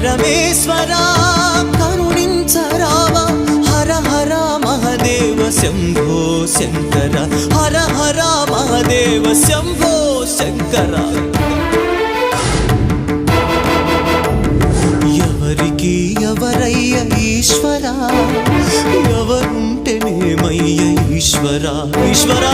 పరమేశ్వరా కరుణించరావా హర హర మహదేవ శంభో శంకర హర హర మహదేవ శంభో శంకర ఎవరికి ఎవరయ్య ఈశ్వరా ఎవరుంటేనేమయ్య ఈశ్వరా ఈశ్వరా